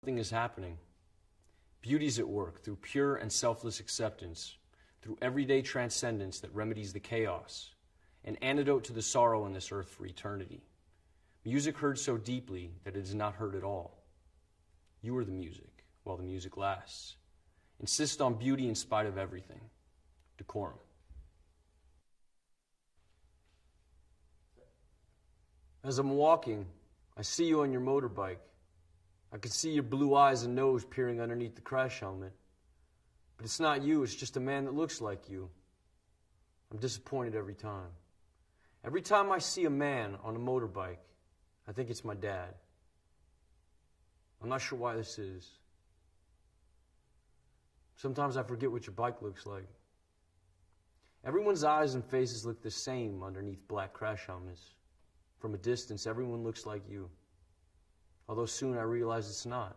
Something is happening. Beauty's at work through pure and selfless acceptance, through everyday transcendence that remedies the chaos, an antidote to the sorrow on this earth for eternity. Music heard so deeply that it is not heard at all. You are the music, while the music lasts. Insist on beauty in spite of everything. Decorum. As I'm walking, I see you on your motorbike. I can see your blue eyes and nose peering underneath the crash helmet. But it's not you, it's just a man that looks like you. I'm disappointed every time. Every time I see a man on a motorbike, I think it's my dad. I'm not sure why this is. Sometimes I forget what your bike looks like. Everyone's eyes and faces look the same underneath black crash helmets. From a distance, everyone looks like you. Although soon I realized it's not.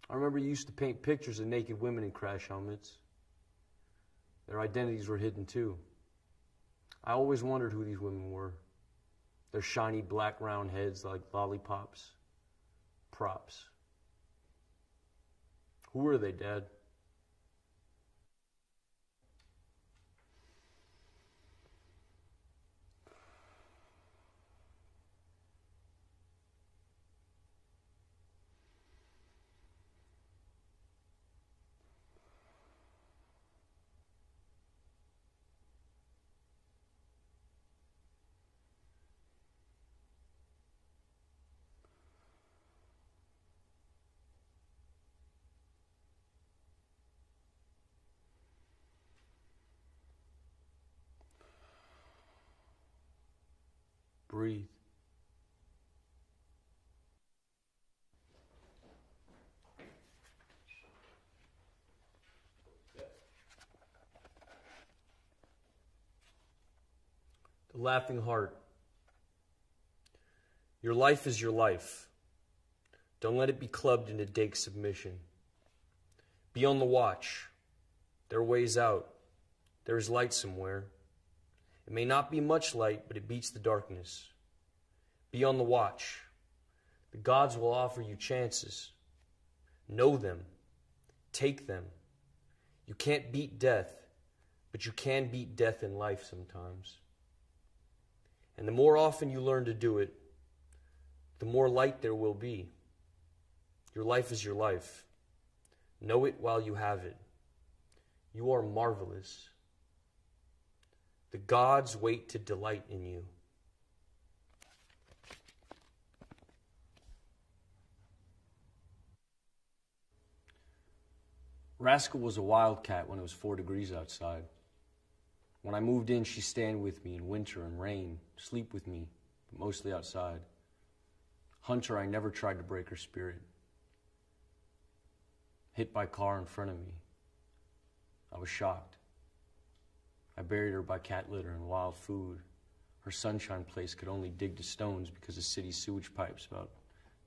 I remember you used to paint pictures of naked women in crash helmets. Their identities were hidden too. I always wondered who these women were. Their shiny black round heads like lollipops. Props. Who were they, Dad? Breathe. The Laughing Heart. Your life is your life. Don't let it be clubbed into dake submission. Be on the watch. There are ways out. There is light somewhere. It may not be much light, but it beats the darkness. Be on the watch. The gods will offer you chances. Know them. Take them. You can't beat death, but you can beat death in life sometimes. And the more often you learn to do it, the more light there will be. Your life is your life. Know it while you have it. You are marvelous. The gods wait to delight in you. Rascal was a wildcat when it was 4 degrees outside. When I moved in, she stayed with me in winter and rain, sleep with me, but mostly outside. Hunter, I never tried to break her spirit. Hit by car in front of me. I was shocked. I buried her by cat litter and wild food. Her sunshine place could only dig to stones because the city's sewage pipe's about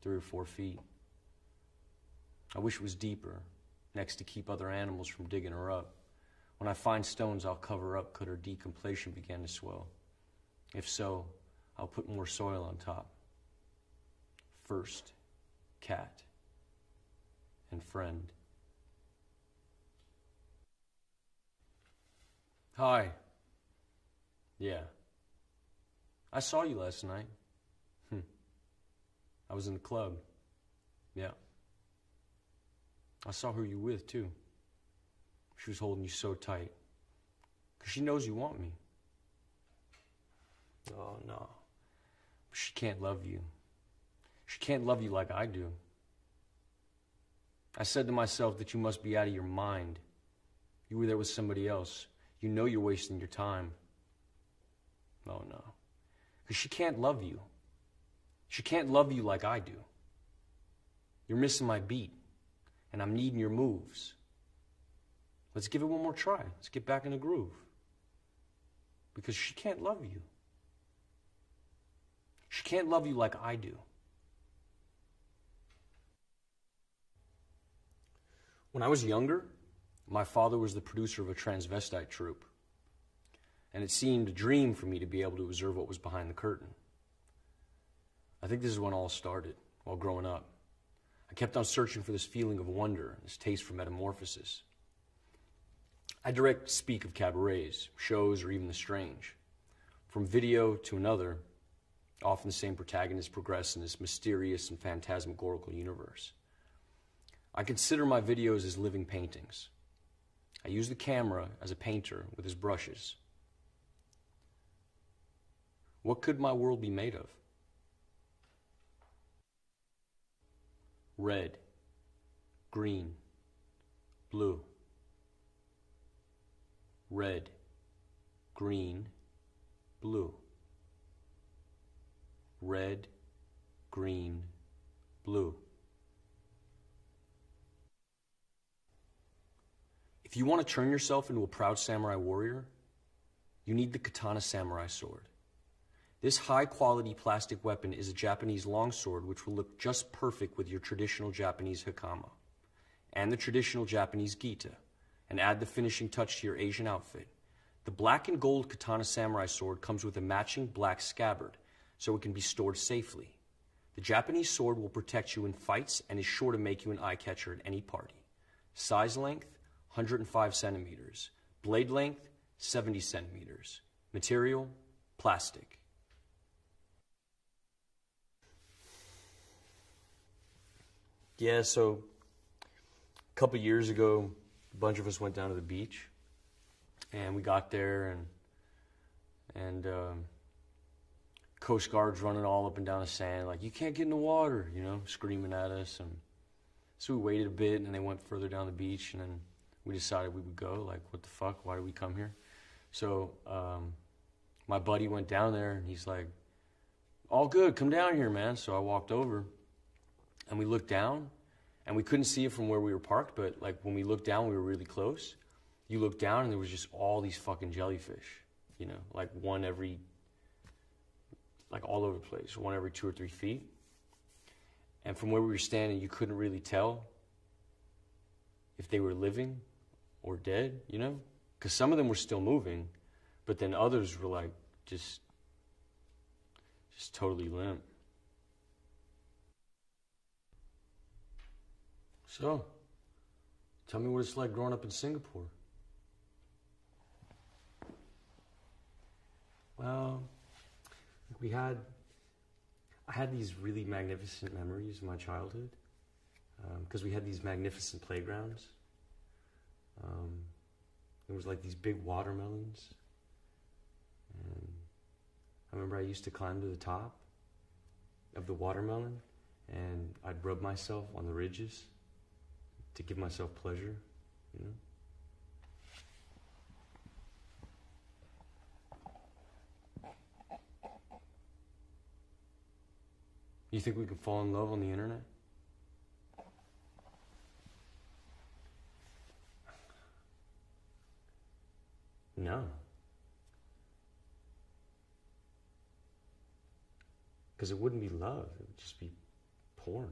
3 or 4 feet. I wish it was deeper, next to keep other animals from digging her up. When I find stones, I'll cover up could her decompletion begin to swell. If so, I'll put more soil on top. First, cat and friend. Hi. Yeah. I saw you last night. I was in the club. Yeah. I saw who you were with, too. She was holding you so tight. 'Cause she knows you want me. Oh, no. She can't love you. She can't love you like I do. I said to myself that you must be out of your mind. You were there with somebody else. You know you're wasting your time. Oh, no. Because she can't love you. She can't love you like I do. You're missing my beat, and I'm needing your moves. Let's give it one more try. Let's get back in the groove. Because she can't love you. She can't love you like I do. When I was younger, my father was the producer of a transvestite troupe, and it seemed a dream for me to be able to observe what was behind the curtain. I think this is when it all started, while growing up. I kept on searching for this feeling of wonder, this taste for metamorphosis. I direct speak of cabarets, shows, or even the strange. From video to another, often the same protagonists progress in this mysterious and phantasmagorical universe. I consider my videos as living paintings. I use the camera as a painter with his brushes. What could my world be made of? Red, green, blue. Red, green, blue. Red, green, blue. If you want to turn yourself into a proud samurai warrior, you need the katana samurai sword. This high-quality plastic weapon is a Japanese longsword which will look just perfect with your traditional Japanese hakama and the traditional Japanese gita, and add the finishing touch to your Asian outfit. The black and gold katana samurai sword comes with a matching black scabbard, so it can be stored safely. The Japanese sword will protect you in fights and is sure to make you an eye-catcher at any party. Size length, 105 centimeters. Blade length, 70 centimeters. Material, plastic. Yeah, so a couple years ago, a bunch of us went down to the beach, and we got there, and Coast Guard's running all up and down the sand, like, you can't get in the water, you know, screaming at us. And so we waited a bit, and they went further down the beach, and then we decided we would go. Like, what the fuck? Why did we come here? So my buddy went down there, and he's like, all good, come down here, man. So I walked over, and we looked down, and we couldn't see it from where we were parked, but like when we looked down, we were really close. You looked down, and there was just all these fucking jellyfish, you know, like one every, like all over the place, one every 2 or 3 feet. And from where we were standing, you couldn't really tell if they were living or dead, you know? Because some of them were still moving, but then others were like just totally limp. So, tell me what it's like growing up in Singapore. Well, I had these really magnificent memories of my childhood, because we had these magnificent playgrounds. There was like these big watermelons, and I remember I used to climb to the top of the watermelon, and I'd rub myself on the ridges to give myself pleasure, you know? You think we could fall in love on the internet? No. Because it wouldn't be love, it would just be porn.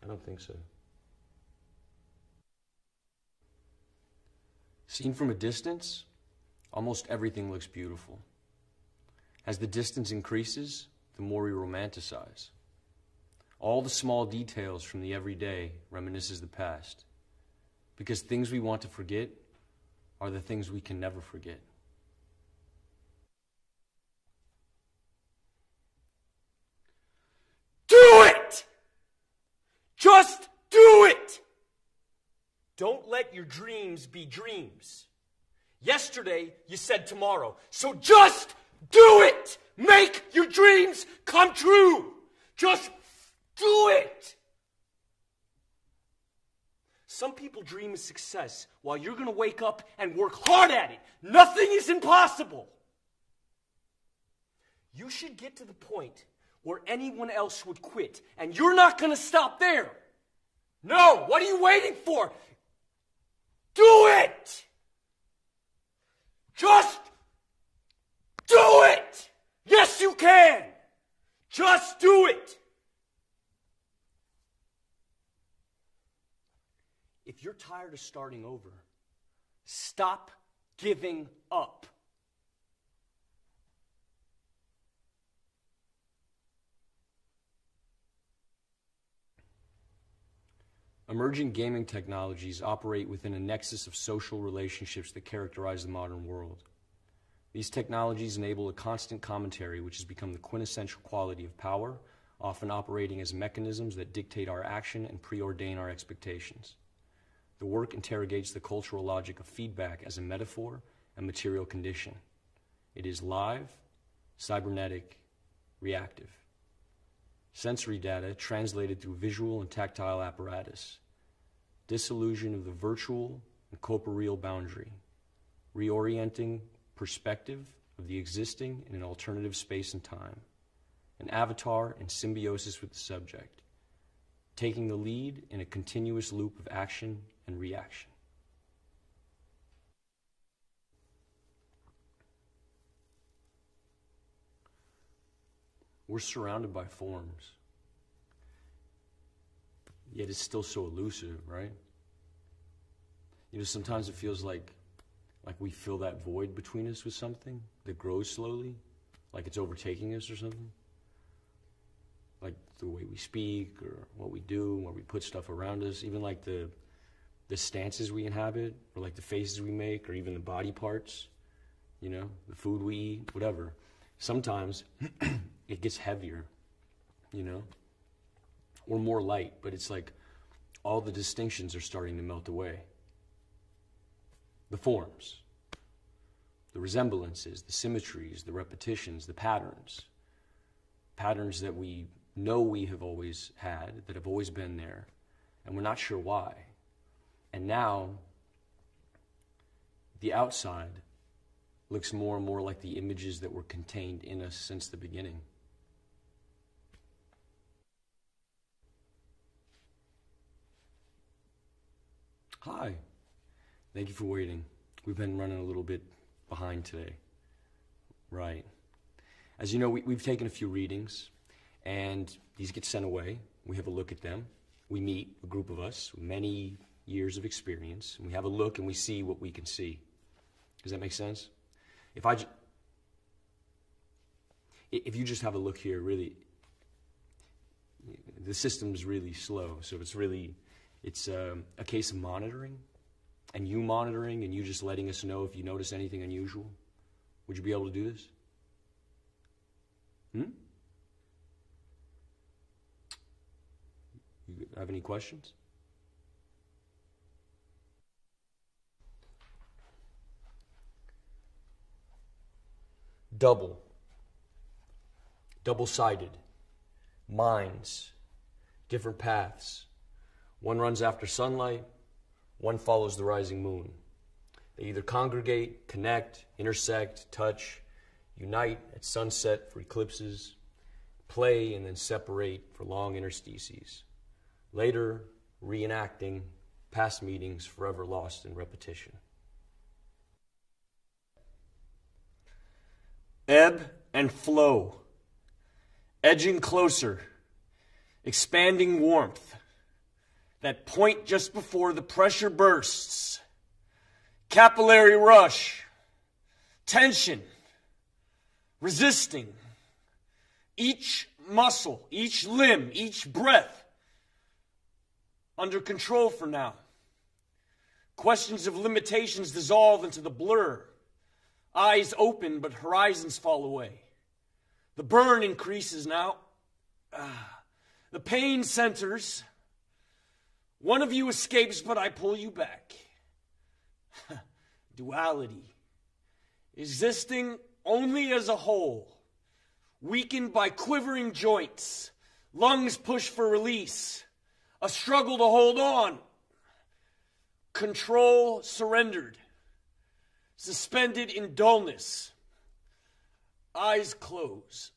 I don't think so. Seen from a distance, almost everything looks beautiful. As the distance increases, the more we romanticize. All the small details from the everyday reminisces the past, because things we want to forget are the things we can never forget. Do it! Just do it! Don't let your dreams be dreams. Yesterday, you said tomorrow, so just do it! Make your dreams come true! Just do it! Some people dream of success while you're going to wake up and work hard at it. Nothing is impossible. You should get to the point where anyone else would quit, and you're not going to stop there. No, what are you waiting for? Do it! Just do it! Yes, you can! Just do it! If you're tired of starting over, stop giving up. Emerging gaming technologies operate within a nexus of social relationships that characterize the modern world. These technologies enable a constant commentary which has become the quintessential quality of power, often operating as mechanisms that dictate our action and preordain our expectations. The work interrogates the cultural logic of feedback as a metaphor and material condition. It is live, cybernetic, reactive. Sensory data translated through visual and tactile apparatus. Disillusion of the virtual and corporeal boundary. Reorienting perspective of the existing in an alternative space and time. An avatar in symbiosis with the subject. Taking the lead in a continuous loop of action and reaction. We're surrounded by forms, yet it's still so elusive, right? You know, sometimes it feels like we fill that void between us with something that grows slowly, like it's overtaking us or something. Like the way we speak or what we do, where we put stuff around us, even like the stances we inhabit, or like the faces we make, or even the body parts, you know, the food we eat, whatever. Sometimes it gets heavier, you know, or more light, but it's like all the distinctions are starting to melt away. The forms, the resemblances, the symmetries, the repetitions, the patterns that we know we have always had, that have always been there, and we're not sure why. And now, the outside looks more and more like the images that were contained in us since the beginning. Hi. Thank you for waiting. We've been running a little bit behind today. Right. As you know, we've taken a few readings, and these get sent away. We have a look at them. We meet, a group of us, with many years of experience, and we have a look and we see what we can see. Does that make sense? If you just have a look here, really, the system's really slow, so it's a case of monitoring, and you monitoring, and you just letting us know if you notice anything unusual. Would you be able to do this? You have any questions? Double-sided, minds, different paths. One runs after sunlight, one follows the rising moon. They either congregate, connect, intersect, touch, unite at sunset for eclipses, play and then separate for long interstices. Later, reenacting past meetings forever lost in repetition. Ebb and flow, edging closer, expanding warmth, that point just before the pressure bursts, capillary rush, tension, resisting, each muscle, each limb, each breath under control for now. Questions of limitations dissolve into the blur. Eyes open, but horizons fall away. The burn increases now. The pain centers. One of you escapes, but I pull you back. Duality. Existing only as a whole. Weakened by quivering joints. Lungs push for release. A struggle to hold on. Control surrendered. Suspended in dullness. Eyes close.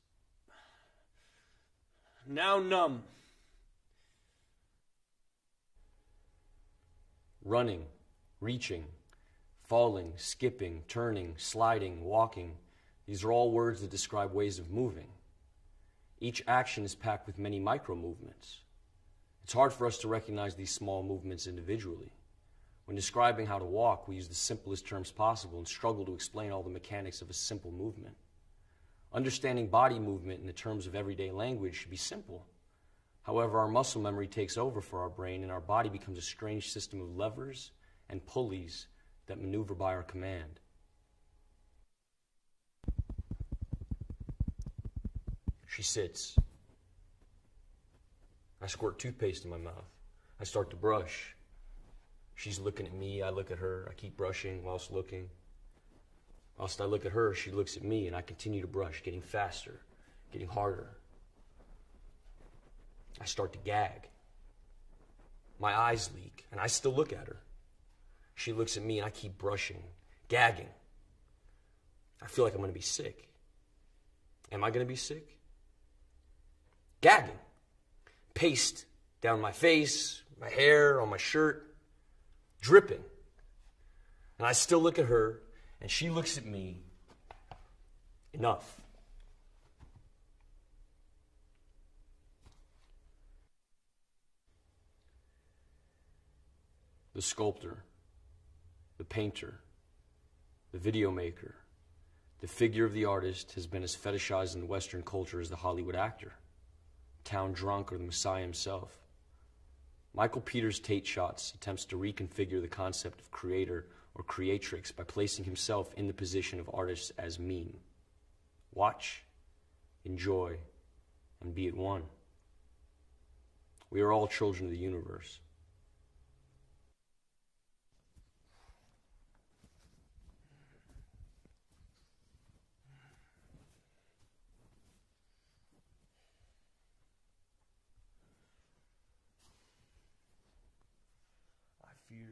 Now numb. Running, reaching, falling, skipping, turning, sliding, walking. These are all words that describe ways of moving. Each action is packed with many micro-movements. It's hard for us to recognize these small movements individually. When describing how to walk, we use the simplest terms possible and struggle to explain all the mechanics of a simple movement. Understanding body movement in the terms of everyday language should be simple. However, our muscle memory takes over for our brain, and our body becomes a strange system of levers and pulleys that maneuver by our command. She sits. I squirt toothpaste in my mouth. I start to brush. She's looking at me, I look at her. I keep brushing whilst looking. Whilst I look at her, she looks at me, and I continue to brush, getting faster, getting harder. I start to gag. My eyes leak, and I still look at her. She looks at me, and I keep brushing, gagging. I feel like I'm going to be sick. Am I going to be sick? Gagging. Paste down my face, my hair, on my shirt, dripping. And I still look at her, and she looks at me. Enough. The sculptor, the painter, the video maker, the figure of the artist has been as fetishized in Western culture as the Hollywood actor, town drunk, or the Messiah himself. Michael Peters' Tate Shots attempts to reconfigure the concept of creator or creatrix by placing himself in the position of artist as mean. Watch, enjoy, and be at one. We are all children of the universe. I fear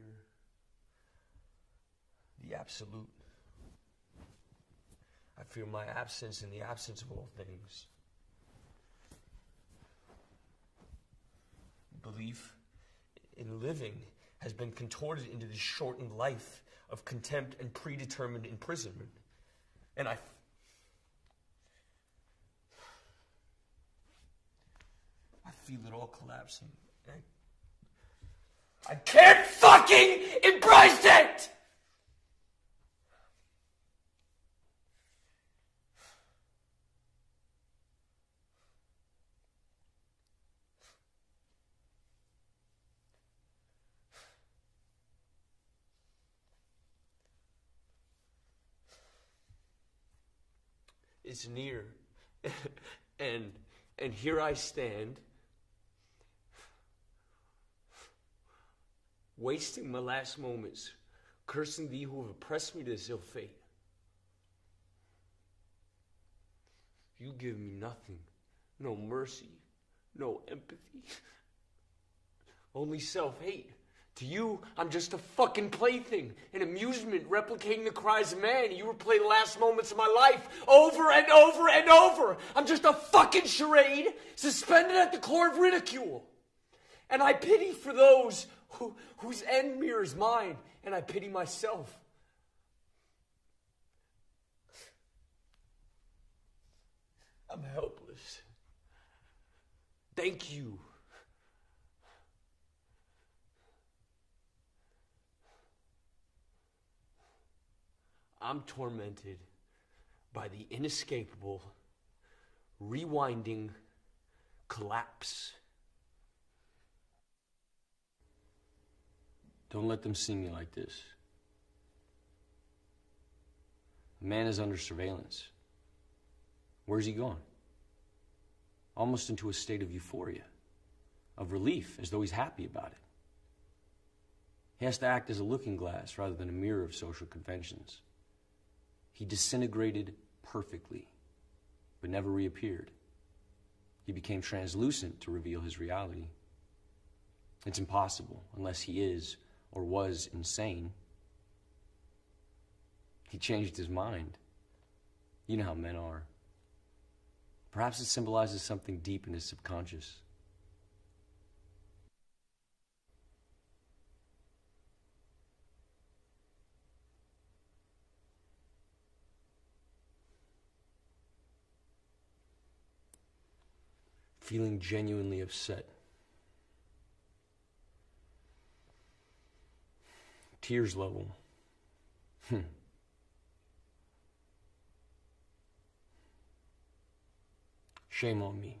the absolute. I fear my absence in the absence of all things. Belief in living has been contorted into this shortened life of contempt and predetermined imprisonment. And I feel it all collapsing. I can't fucking embrace it! It's near, and here I stand, wasting my last moments, cursing thee who have oppressed me to this ill fate. You give me nothing, no mercy, no empathy, only self-hate. To you, I'm just a fucking plaything, an amusement replicating the cries of man. You replay the last moments of my life over and over and over. I'm just a fucking charade suspended at the core of ridicule. And I pity for those whose end mirrors mine, and I pity myself. I'm helpless. Thank you. I'm tormented by the inescapable, rewinding collapse. Don't let them see me like this. A man is under surveillance. Where's he gone? Almost into a state of euphoria, of relief, as though he's happy about it. He has to act as a looking glass rather than a mirror of social conventions. He disintegrated perfectly, but never reappeared. He became translucent to reveal his reality. It's impossible unless he is or was insane. He changed his mind. You know how men are. Perhaps it symbolizes something deep in his subconscious. Feeling genuinely upset. Tears level. Shame on me.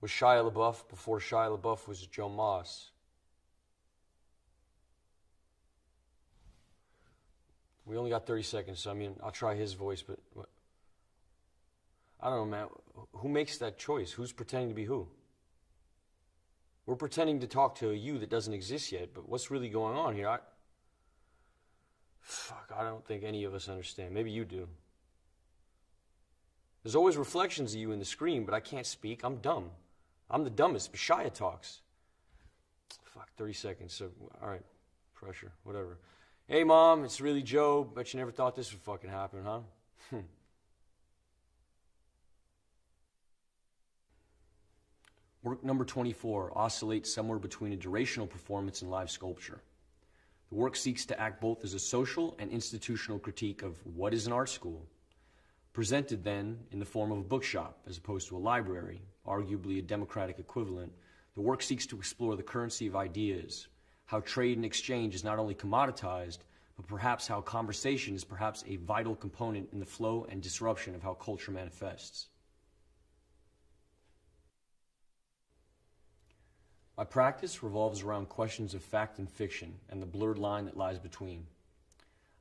was Shia Labeouf before Shia Labeouf was Joe Moss. We only got 30 seconds, so I mean, I'll try his voice, but I don't know, man. Who makes that choice? Who's pretending to be who? We're pretending to talk to a you that doesn't exist yet, but what's really going on here? I don't think any of us understand. Maybe you do. There's always reflections of you in the screen, but I can't speak. I'm dumb. I'm the dumbest, but Shia talks. 30 seconds, so, all right, pressure, whatever. Hey, Mom, it's really Joe. Bet you never thought this would fucking happen, huh? Work number 24 oscillates somewhere between a durational performance and live sculpture. The work seeks to act both as a social and institutional critique of what is an art school, presented then in the form of a bookshop as opposed to a library, arguably a democratic equivalent. The work seeks to explore the currency of ideas, how trade and exchange is not only commoditized, but perhaps how conversation is perhaps a vital component in the flow and disruption of how culture manifests. My practice revolves around questions of fact and fiction and the blurred line that lies between.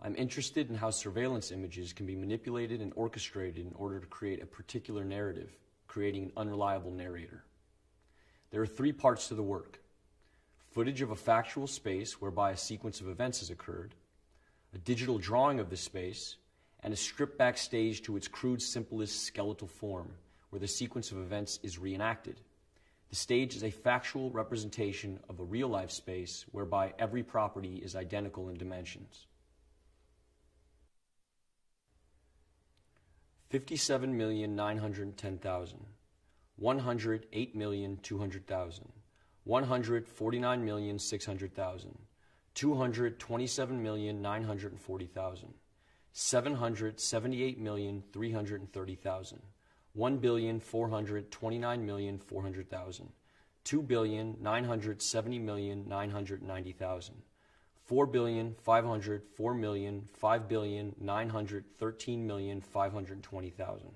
I'm interested in how surveillance images can be manipulated and orchestrated in order to create a particular narrative, creating an unreliable narrator. There are 3 parts to the work: footage of a factual space whereby a sequence of events has occurred, a digital drawing of the space, and a stripped back stage to its crude, simplest skeletal form, where the sequence of events is reenacted. The stage is a factual representation of a real-life space whereby every property is identical in dimensions. 57,910,000, 108,200,000, 149,600,000, 227,940,000, 778,330,000, 1,429,400,000, 2,970,990,000, 4,504,000,000, 5,913,520,000.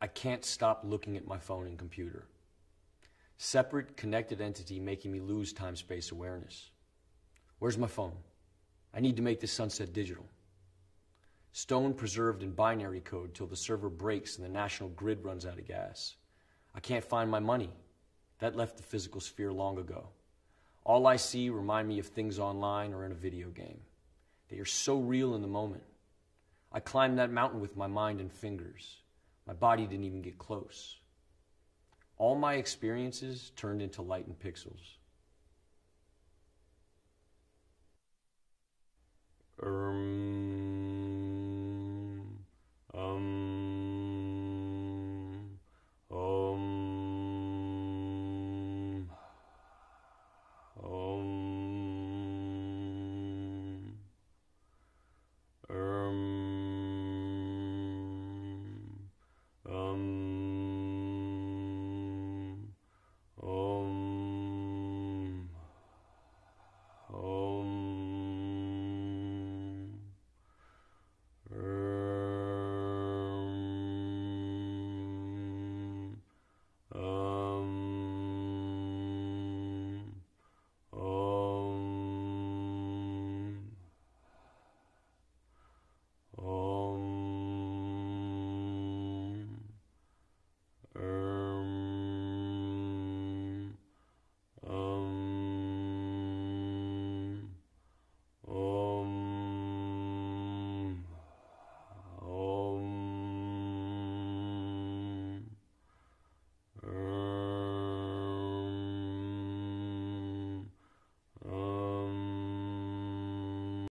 I can't stop looking at my phone and computer. Separate, connected entity making me lose time-space awareness. Where's my phone? I need to make this sunset digital. Stone preserved in binary code till the server breaks and the national grid runs out of gas. I can't find my money. That left the physical sphere long ago. All I see remind me of things online or in a video game. They are so real in the moment. I climbed that mountain with my mind and fingers. My body didn't even get close. All my experiences turned into light and pixels.